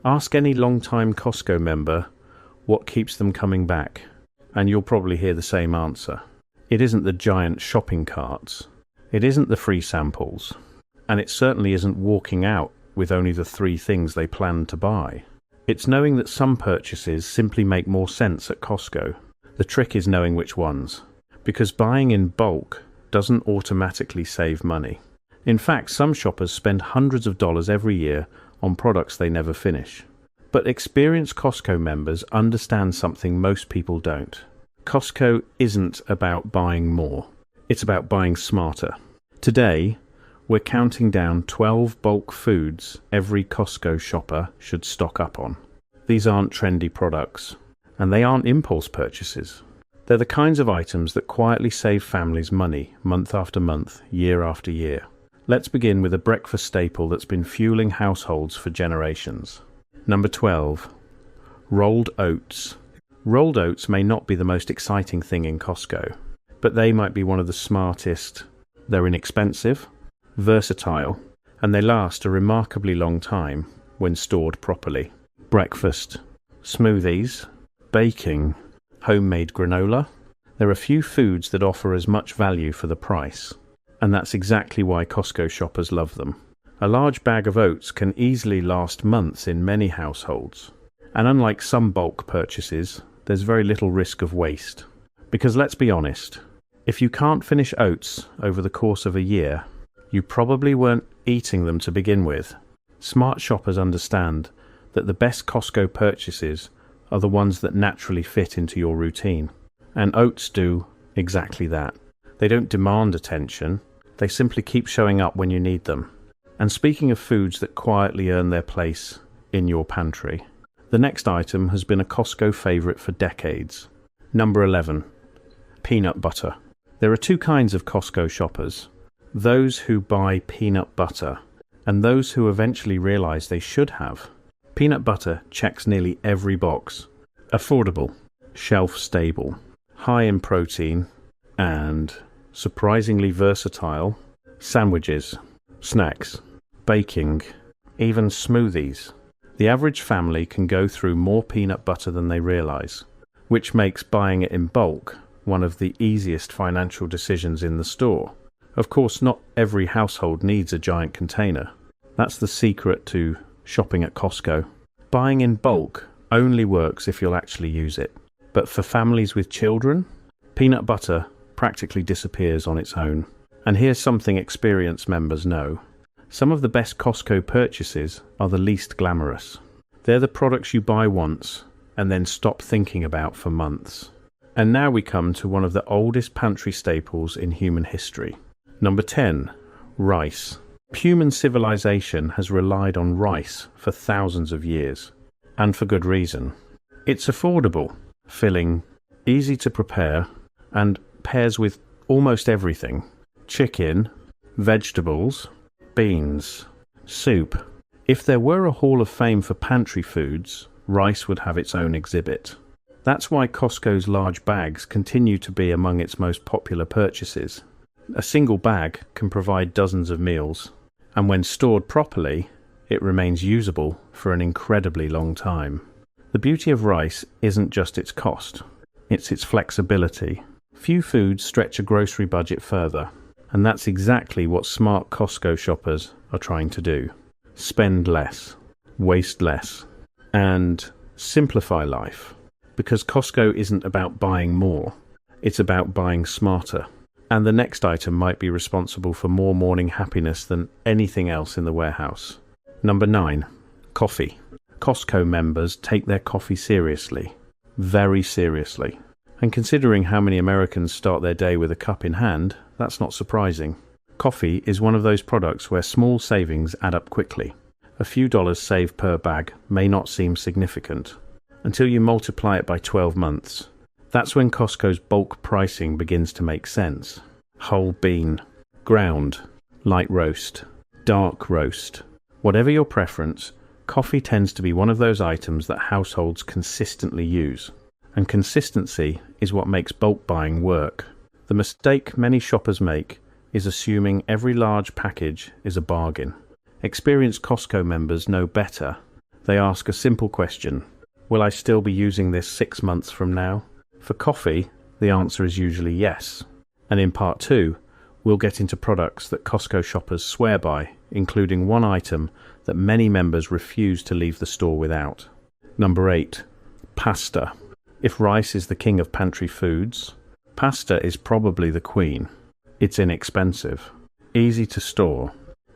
Ask any long-time Costco member what keeps them coming back, and you'll probably hear the same answer. It isn't the giant shopping carts, it isn't the free samples, and it certainly isn't walking out with only the 3 things they planned to buy. It's knowing that some purchases simply make more sense at Costco. The trick is knowing which ones, because buying in bulk doesn't automatically save money. In fact, some shoppers spend hundreds of dollars every year on products they never finish. But experienced Costco members understand something most people don't. Costco isn't about buying more. It's about buying smarter. Today, we're counting down 12 bulk foods every Costco shopper should stock up on. These aren't trendy products, and they aren't impulse purchases. They're the kinds of items that quietly save families money month after month, year after year. Let's begin with a breakfast staple that's been fueling households for generations. Number 12. Rolled oats. Rolled oats may not be the most exciting thing in Costco, but they might be one of the smartest. They're inexpensive, versatile, and they last a remarkably long time when stored properly. Breakfast, smoothies, baking, homemade granola. There are few foods that offer as much value for the price. And that's exactly why Costco shoppers love them. A large bag of oats can easily last months in many households. And unlike some bulk purchases, there's very little risk of waste. Because let's be honest, if you can't finish oats over the course of a year, you probably weren't eating them to begin with. Smart shoppers understand that the best Costco purchases are the ones that naturally fit into your routine. And oats do exactly that. They don't demand attention. They simply keep showing up when you need them. And speaking of foods that quietly earn their place in your pantry, the next item has been a Costco favorite for decades. Number 11. Peanut butter. There are 2 kinds of Costco shoppers. Those who buy peanut butter and those who eventually realize they should have. Peanut butter checks nearly every box. Affordable, shelf-stable, high in protein, and surprisingly versatile. Sandwiches, snacks, baking, even smoothies. The average family can go through more peanut butter than they realize, which makes buying it in bulk one of the easiest financial decisions in the store. Of course, not every household needs a giant container. That's the secret to shopping at Costco. Buying in bulk only works if you'll actually use it. But for families with children, peanut butter practically disappears on its own. And here's something experienced members know. Some of the best Costco purchases are the least glamorous. They're the products you buy once and then stop thinking about for months. And now we come to one of the oldest pantry staples in human history. Number 10. Rice. Human civilization has relied on rice for thousands of years, and for good reason. It's affordable, filling, easy to prepare, and pairs with almost everything. Chicken, vegetables, beans, soup. If there were a Hall of Fame for pantry foods, rice would have its own exhibit. That's why Costco's large bags continue to be among its most popular purchases. A single bag can provide dozens of meals, and when stored properly, it remains usable for an incredibly long time. The beauty of rice isn't just its cost, it's its flexibility. Few foods stretch a grocery budget further, and that's exactly what smart Costco shoppers are trying to do. Spend less, waste less, and simplify life. Because Costco isn't about buying more, it's about buying smarter. And the next item might be responsible for more morning happiness than anything else in the warehouse. Number 9. Coffee. Costco members take their coffee seriously. Very seriously. And considering how many Americans start their day with a cup in hand, that's not surprising. Coffee is one of those products where small savings add up quickly. A few dollars saved per bag may not seem significant until you multiply it by 12 months. That's when Costco's bulk pricing begins to make sense. Whole bean, ground, light roast, dark roast. Whatever your preference, coffee tends to be one of those items that households consistently use. And consistency is what makes bulk buying work. The mistake many shoppers make is assuming every large package is a bargain. Experienced Costco members know better. They ask a simple question: will I still be using this 6 months from now? For coffee, the answer is usually yes. And in part 2, we'll get into products that Costco shoppers swear by, including one item that many members refuse to leave the store without. Number 8. Pasta. If rice is the king of pantry foods, pasta is probably the queen. It's inexpensive, easy to store,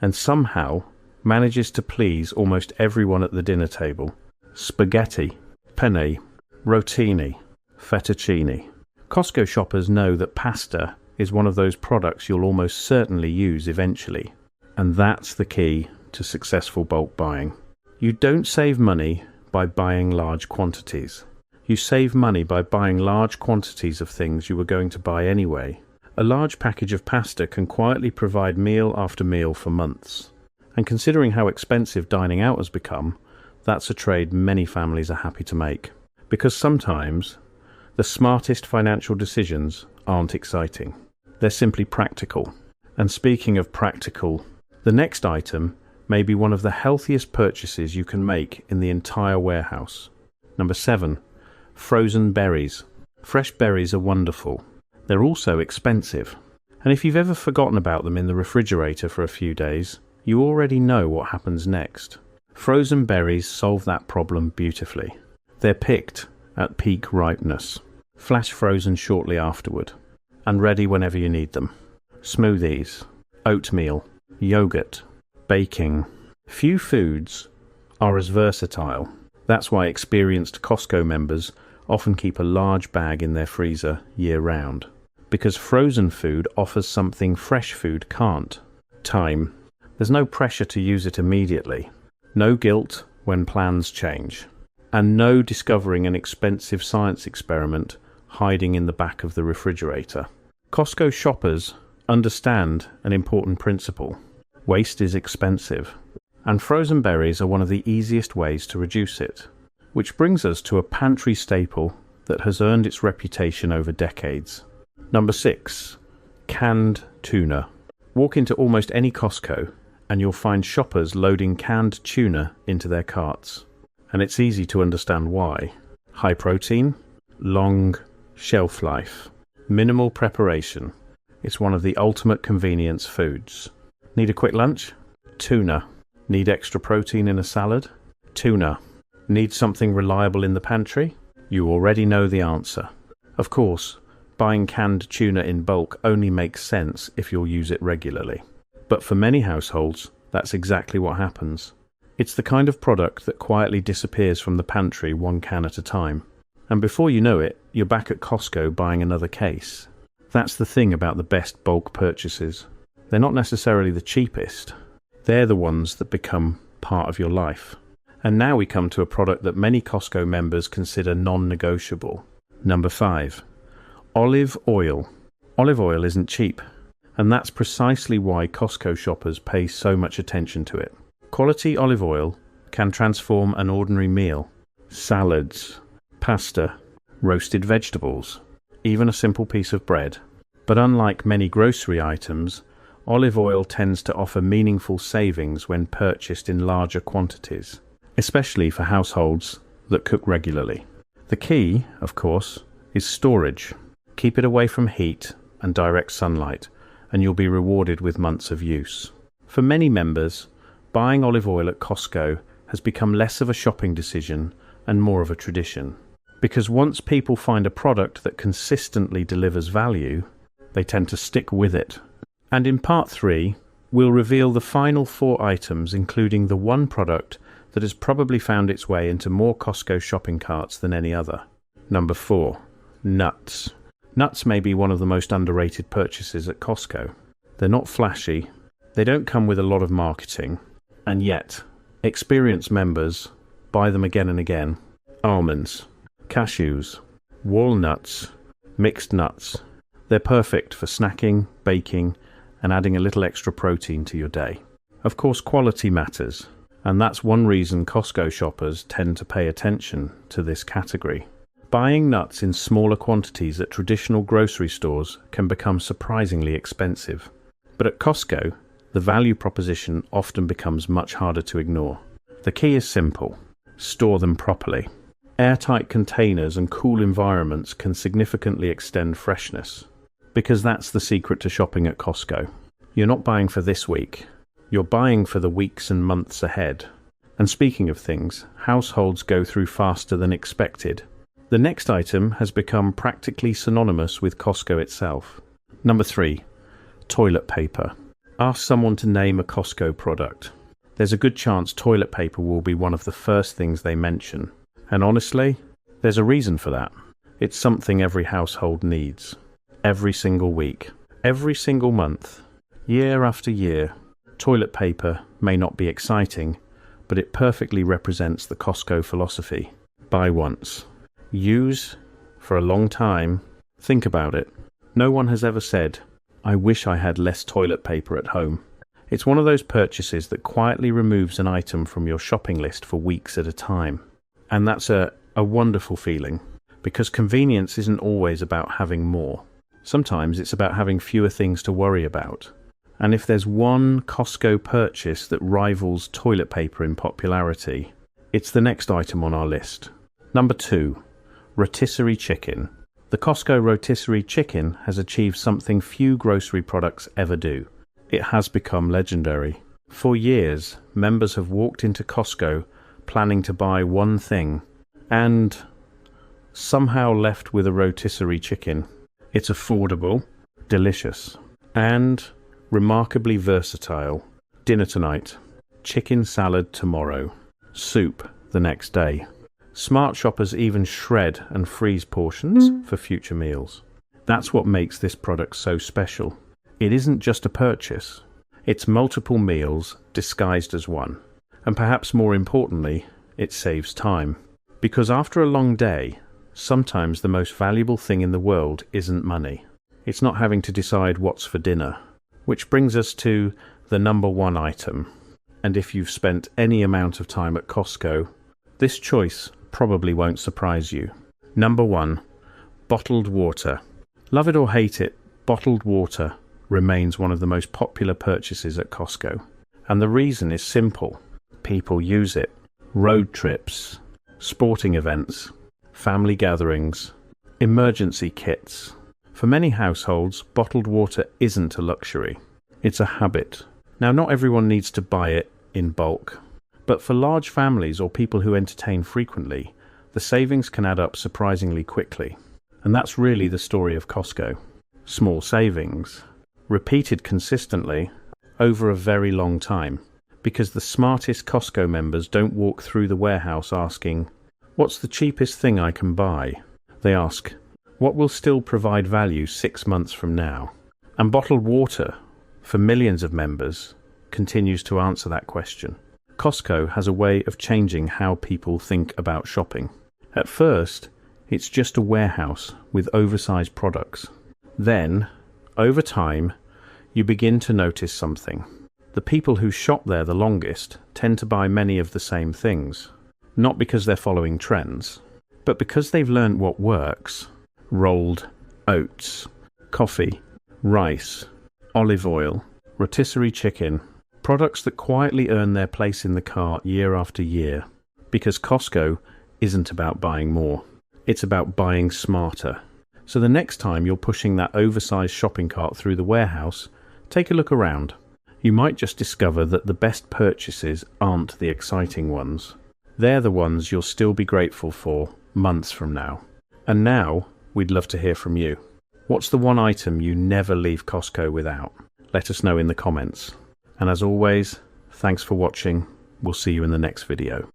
and somehow manages to please almost everyone at the dinner table. Spaghetti, penne, rotini, fettuccine. Costco shoppers know that pasta is one of those products you'll almost certainly use eventually, and that's the key to successful bulk buying. You don't save money by buying large quantities. You save money by buying large quantities of things you were going to buy anyway. A large package of pasta can quietly provide meal after meal for months. And considering how expensive dining out has become, that's a trade many families are happy to make. Because sometimes the smartest financial decisions aren't exciting. They're simply practical. And speaking of practical, the next item may be one of the healthiest purchases you can make in the entire warehouse. Number 7. Frozen berries. Fresh berries are wonderful. They're also expensive. And if you've ever forgotten about them in the refrigerator for a few days, you already know what happens next. Frozen berries solve that problem beautifully. They're picked at peak ripeness, flash frozen shortly afterward, and ready whenever you need them. Smoothies, oatmeal, yogurt, baking. Few foods are as versatile. That's why experienced Costco members often keep a large bag in their freezer year-round. Because frozen food offers something fresh food can't. Time. There's no pressure to use it immediately. No guilt when plans change. And no discovering an expensive science experiment hiding in the back of the refrigerator. Costco shoppers understand an important principle. Waste is expensive. And frozen berries are one of the easiest ways to reduce it. Which brings us to a pantry staple that has earned its reputation over decades. Number 6. Canned tuna. Walk into almost any Costco and you'll find shoppers loading canned tuna into their carts. And it's easy to understand why. High protein, long shelf life, minimal preparation. It's one of the ultimate convenience foods. Need a quick lunch? Tuna. Need extra protein in a salad? Tuna. Need something reliable in the pantry? You already know the answer. Of course, buying canned tuna in bulk only makes sense if you'll use it regularly. But for many households, that's exactly what happens. It's the kind of product that quietly disappears from the pantry one can at a time. And before you know it, you're back at Costco buying another case. That's the thing about the best bulk purchases. They're not necessarily the cheapest. They're the ones that become part of your life. And now we come to a product that many Costco members consider non-negotiable. Number 5. Olive oil. Olive oil isn't cheap. And that's precisely why Costco shoppers pay so much attention to it. Quality olive oil can transform an ordinary meal. Salads, pasta, roasted vegetables, even a simple piece of bread. But unlike many grocery items, olive oil tends to offer meaningful savings when purchased in larger quantities, especially for households that cook regularly. The key, of course, is storage. Keep it away from heat and direct sunlight, and you'll be rewarded with months of use. For many members, buying olive oil at Costco has become less of a shopping decision and more of a tradition. Because once people find a product that consistently delivers value, they tend to stick with it. And in part 3, we'll reveal the final 4 items, including the one product that has probably found its way into more Costco shopping carts than any other. Number 4. Nuts. Nuts may be one of the most underrated purchases at Costco. They're not flashy, they don't come with a lot of marketing, and yet, experienced members buy them again and again. Almonds, cashews, walnuts, mixed nuts. They're perfect for snacking, baking, and adding a little extra protein to your day. Of course, quality matters, and that's one reason Costco shoppers tend to pay attention to this category. Buying nuts in smaller quantities at traditional grocery stores can become surprisingly expensive. But at Costco, the value proposition often becomes much harder to ignore. The key is simple. Store them properly. Airtight containers and cool environments can significantly extend freshness, because that's the secret to shopping at Costco. You're not buying for this week, you're buying for the weeks and months ahead. And speaking of things, households go through faster than expected. The next item has become practically synonymous with Costco itself. Number 3. Toilet paper. Ask someone to name a Costco product. There's a good chance toilet paper will be one of the first things they mention. And honestly, there's a reason for that. It's something every household needs. Every single week, every single month, year after year. Toilet paper may not be exciting, but it perfectly represents the Costco philosophy. Buy once. Use for a long time. Think about it. No one has ever said, "I wish I had less toilet paper at home." It's one of those purchases that quietly removes an item from your shopping list for weeks at a time. And that's a wonderful feeling, because convenience isn't always about having more. Sometimes it's about having fewer things to worry about. And if there's one Costco purchase that rivals toilet paper in popularity, it's the next item on our list. Number 2. Rotisserie chicken. The Costco rotisserie chicken has achieved something few grocery products ever do. It has become legendary. For years, members have walked into Costco planning to buy one thing and somehow left with a rotisserie chicken. It's affordable, delicious, and remarkably versatile. Dinner tonight, chicken salad tomorrow, soup the next day. Smart shoppers even shred and freeze portions for future meals. That's what makes this product so special. It isn't just a purchase. It's multiple meals disguised as one. And perhaps more importantly, it saves time. Because after a long day, sometimes the most valuable thing in the world isn't money. It's not having to decide what's for dinner. Which brings us to the number 1 item. And if you've spent any amount of time at Costco, this choice probably won't surprise you. Number 1. Bottled water. Love it or hate it, bottled water remains one of the most popular purchases at Costco. And the reason is simple. People use it. Road trips, sporting events, family gatherings, emergency kits. For many households, bottled water isn't a luxury. It's a habit. Now, not everyone needs to buy it in bulk, but for large families or people who entertain frequently, the savings can add up surprisingly quickly. And that's really the story of Costco. Small savings, repeated consistently over a very long time, because the smartest Costco members don't walk through the warehouse asking, "What's the cheapest thing I can buy?" They ask, "What will still provide value 6 months from now?" And bottled water, for millions of members, continues to answer that question. Costco has a way of changing how people think about shopping. At first, it's just a warehouse with oversized products. Then, over time, you begin to notice something. The people who shop there the longest tend to buy many of the same things, not because they're following trends, but because they've learned what works. Rolled oats, coffee, rice, olive oil, rotisserie chicken, products that quietly earn their place in the cart year after year, because Costco isn't about buying more, it's about buying smarter. So the next time you're pushing that oversized shopping cart through the warehouse, take a look around. You might just discover that the best purchases aren't the exciting ones. They're the ones you'll still be grateful for months from now. And now, we'd love to hear from you. What's the one item you never leave Costco without? Let us know in the comments. And as always, thanks for watching. We'll see you in the next video.